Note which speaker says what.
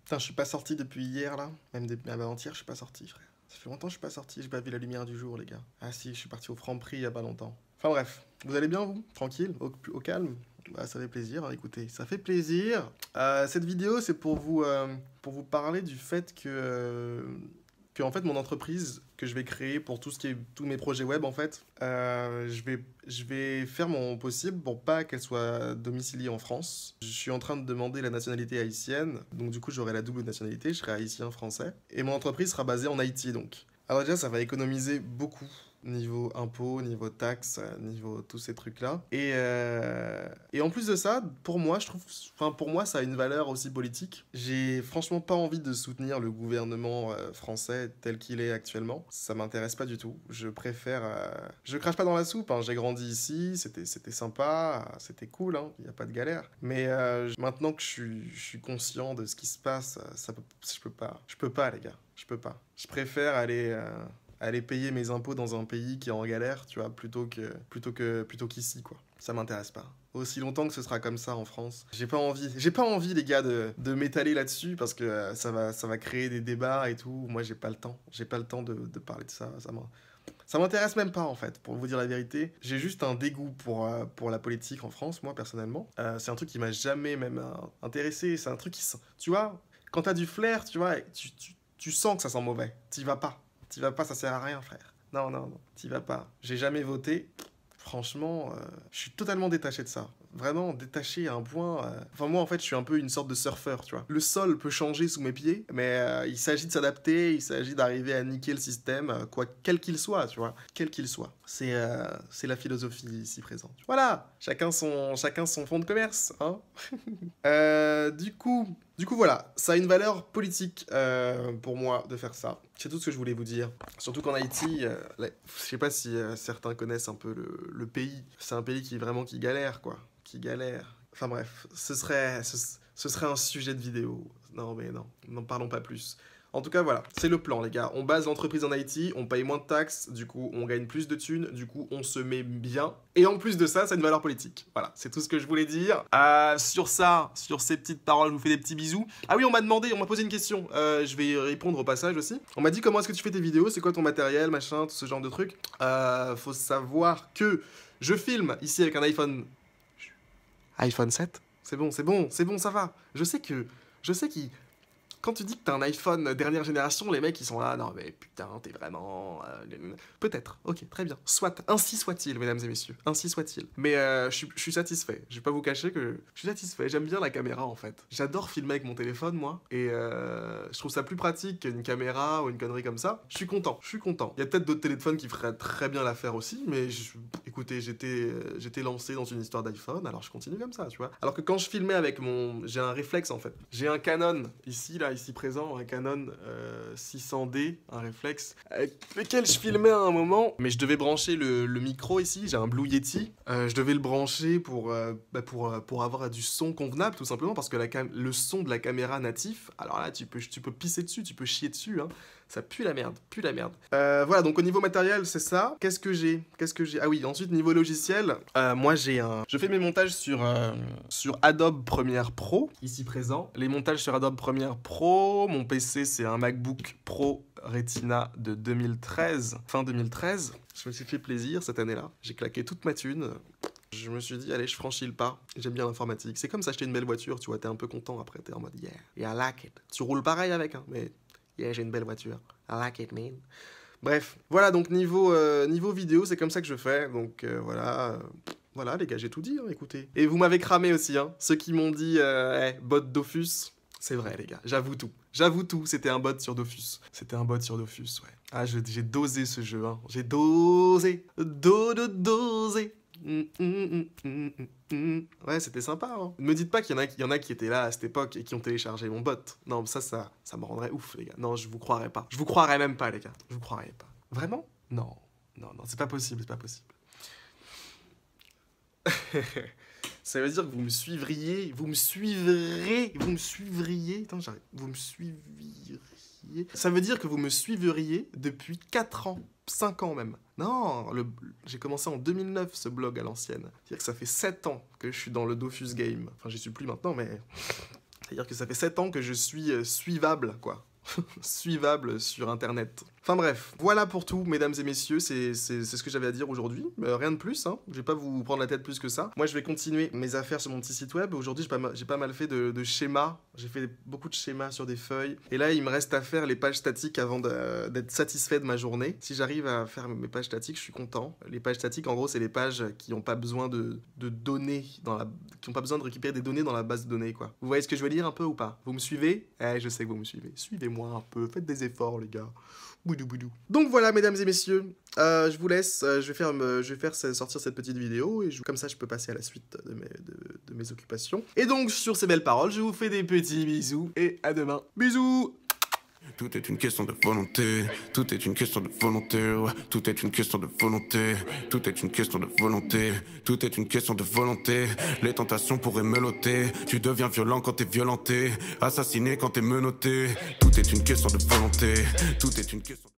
Speaker 1: Putain, je suis pas sorti depuis hier, là. Même avant-hier, je suis pas sorti, frère. Ça fait longtemps que je suis pas sorti, j'ai pas vu la lumière du jour, les gars. Ah si, je suis parti au Franprix il y a pas longtemps. Enfin bref, vous allez bien, vous? Tranquille, au calme? Bah, ça fait plaisir, hein, écoutez, ça fait plaisir. Cette vidéo, c'est pour vous parler du fait que en fait mon entreprise que je vais créer pour tout ce qui est tous mes projets web en fait, je vais faire mon possible pour pas qu'elle soit domiciliée en France. Je suis en train de demander la nationalité haïtienne, donc du coup j'aurai la double nationalité, je serai haïtien français et mon entreprise sera basée en Haïti donc. Alors déjà ça va économiser beaucoup niveau impôts, niveau taxes, niveau tous ces trucs-là. Et en plus de ça, pour moi, je trouve, enfin pour moi, ça a une valeur aussi politique. J'ai franchement pas envie de soutenir le gouvernement français tel qu'il est actuellement. Ça m'intéresse pas du tout. Je préfère, je crache pas dans la soupe. Hein. J'ai grandi ici, c'était sympa, c'était cool, hein. Il y a pas de galère. Mais maintenant que je suis conscient de ce qui se passe, je peux pas les gars, je peux pas. Je préfère aller payer mes impôts dans un pays qui est en galère, tu vois, plutôt qu'ici, quoi. Ça m'intéresse pas. Aussi longtemps que ce sera comme ça en France. J'ai pas envie, les gars, de m'étaler là-dessus parce que ça va créer des débats et tout. Moi, j'ai pas le temps. J'ai pas le temps de parler de ça. Ça m'intéresse même pas, en fait, pour vous dire la vérité. J'ai juste un dégoût pour la politique en France, moi, personnellement. C'est un truc qui m'a jamais même intéressé. C'est un truc qui... Tu vois, quand t'as du flair, tu vois, tu sens que ça sent mauvais. T'y vas pas. T'y vas pas, ça sert à rien, frère. Non, non, non, t'y vas pas. J'ai jamais voté. Franchement, je suis totalement détaché de ça. Vraiment détaché à un point. Enfin, moi, en fait, je suis un peu une sorte de surfeur, tu vois. Le sol peut changer sous mes pieds, mais il s'agit de s'adapter, il s'agit d'arriver à niquer le système, quoi, quel qu'il soit, tu vois. Quel qu'il soit. C'est la philosophie ici présente. Voilà, chacun son fond de commerce, hein. Du coup, voilà, ça a une valeur politique pour moi de faire ça. C'est tout ce que je voulais vous dire. Surtout qu'en Haïti, je sais pas si certains connaissent un peu le pays. C'est un pays qui galère, quoi. Qui galère. Enfin bref, ce serait un sujet de vidéo. Non, mais non, n'en parlons pas plus. En tout cas, voilà, c'est le plan, les gars. On base l'entreprise en Haïti, on paye moins de taxes, du coup, on gagne plus de thunes, du coup, on se met bien. Et en plus de ça, c'est une valeur politique. Voilà, c'est tout ce que je voulais dire. Sur ça, sur ces petites paroles, je vous fais des petits bisous. Ah oui, on m'a posé une question. Je vais y répondre au passage aussi. On m'a dit comment est-ce que tu fais tes vidéos, c'est quoi ton matériel, machin, tout ce genre de trucs. Faut savoir que je filme ici avec un iPhone 7. C'est bon, ça va. Je sais qu'il quand tu dis que t'as un iPhone dernière génération, les mecs ils sont là, non mais putain, t'es vraiment... Peut-être, ok, très bien. Soit, ainsi soit-il, mesdames et messieurs, ainsi soit-il. Mais je suis satisfait, je vais pas vous cacher que je suis satisfait, j'aime bien la caméra en fait. J'adore filmer avec mon téléphone, moi, et je trouve ça plus pratique qu'une caméra ou une connerie comme ça. Je suis content, je suis content. Il y a peut-être d'autres téléphones qui feraient très bien l'affaire aussi, mais écoutez, j'étais lancé dans une histoire d'iPhone, alors je continue comme ça, tu vois. Alors que quand je filmais avec j'ai un réflexe en fait. J'ai un Canon, ici présent, un Canon 600D, un réflexe, avec lequel je filmais à un moment, mais je devais brancher le micro ici, j'ai un Blue Yeti, je devais le brancher pour avoir du son convenable, tout simplement, parce que le son de la caméra natif, alors là, tu peux pisser dessus, tu peux chier dessus, hein. Ça pue la merde, pue la merde. Voilà, donc au niveau matériel, c'est ça. Qu'est-ce que j'ai? Ah oui, ensuite, niveau logiciel, moi je fais mes montages sur Adobe Premiere Pro, ici présent. Les montages sur Adobe Premiere Pro, mon PC, c'est un MacBook Pro Retina de 2013, fin 2013. Je me suis fait plaisir cette année-là. J'ai claqué toute ma thune. Je me suis dit, allez, je franchis le pas. J'aime bien l'informatique. C'est comme s'acheter une belle voiture, tu vois, t'es un peu content après, t'es en mode, yeah, I like it. Tu roules pareil avec, hein, mais... Yeah, j'ai une belle voiture. I like it, man. Bref, voilà, donc niveau vidéo, c'est comme ça que je fais. Donc voilà, voilà les gars, j'ai tout dit, hein, écoutez. Et vous m'avez cramé aussi, hein. Ceux qui m'ont dit, hey, bot Dofus, c'est vrai les gars, j'avoue tout. J'avoue tout, c'était un bot sur Dofus. C'était un bot sur Dofus, ouais. Ah, j'ai dosé ce jeu, hein. J'ai dosé. Dosé. Ouais, c'était sympa, hein. Ne me dites pas qu'il y en a qui étaient là à cette époque et qui ont téléchargé mon bot. Non, ça me rendrait ouf, les gars. Non, je vous croirais pas. Je vous croirais même pas, les gars. Je vous croirais pas. Vraiment? Non. Non, c'est pas possible, c'est pas possible. Ça veut dire que vous me suivriez. Attends, j'arrête. Vous me suivriez. Ça veut dire que vous me suivriez depuis 4 ans. 5 ans même. Non, j'ai commencé en 2009 ce blog à l'ancienne. C'est-à-dire que ça fait 7 ans que je suis dans le Dofus game. Enfin, j'y suis plus maintenant, mais... C'est-à-dire que ça fait 7 ans que je suis suivable, quoi. Suivable sur internet. Enfin bref, voilà pour tout, mesdames et messieurs, c'est ce que j'avais à dire aujourd'hui. Rien de plus, hein. Je vais pas vous prendre la tête plus que ça. Moi, je vais continuer mes affaires sur mon petit site web. Aujourd'hui, j'ai pas mal fait de schémas. J'ai fait beaucoup de schémas sur des feuilles. Et là, il me reste à faire les pages statiques avant d'être satisfait de ma journée. Si j'arrive à faire mes pages statiques, je suis content. Les pages statiques, en gros, c'est les pages qui n'ont pas besoin de données, qui n'ont pas besoin de récupérer des données dans la base de données, quoi. Vous voyez ce que je veux dire un peu ou pas? Vous me suivez? Je sais que vous me suivez. Suivez-moi un peu, faites des efforts, les gars. Boudou boudou. Donc voilà, mesdames et messieurs, je vous laisse, je vais faire sortir cette petite vidéo et comme ça je peux passer à la suite de mes occupations. Et donc sur ces belles paroles, je vous fais des petits bisous et à demain. Bisous.
Speaker 2: Tout est une question de volonté, tout est une question de volonté, ouais. Tout est une question de volonté, tout est une question de volonté, tout est une question de volonté. Les tentations pourraient me loter, tu deviens violent quand t'es violenté, assassiné quand t'es menotté. Tout est une question de volonté, tout est une question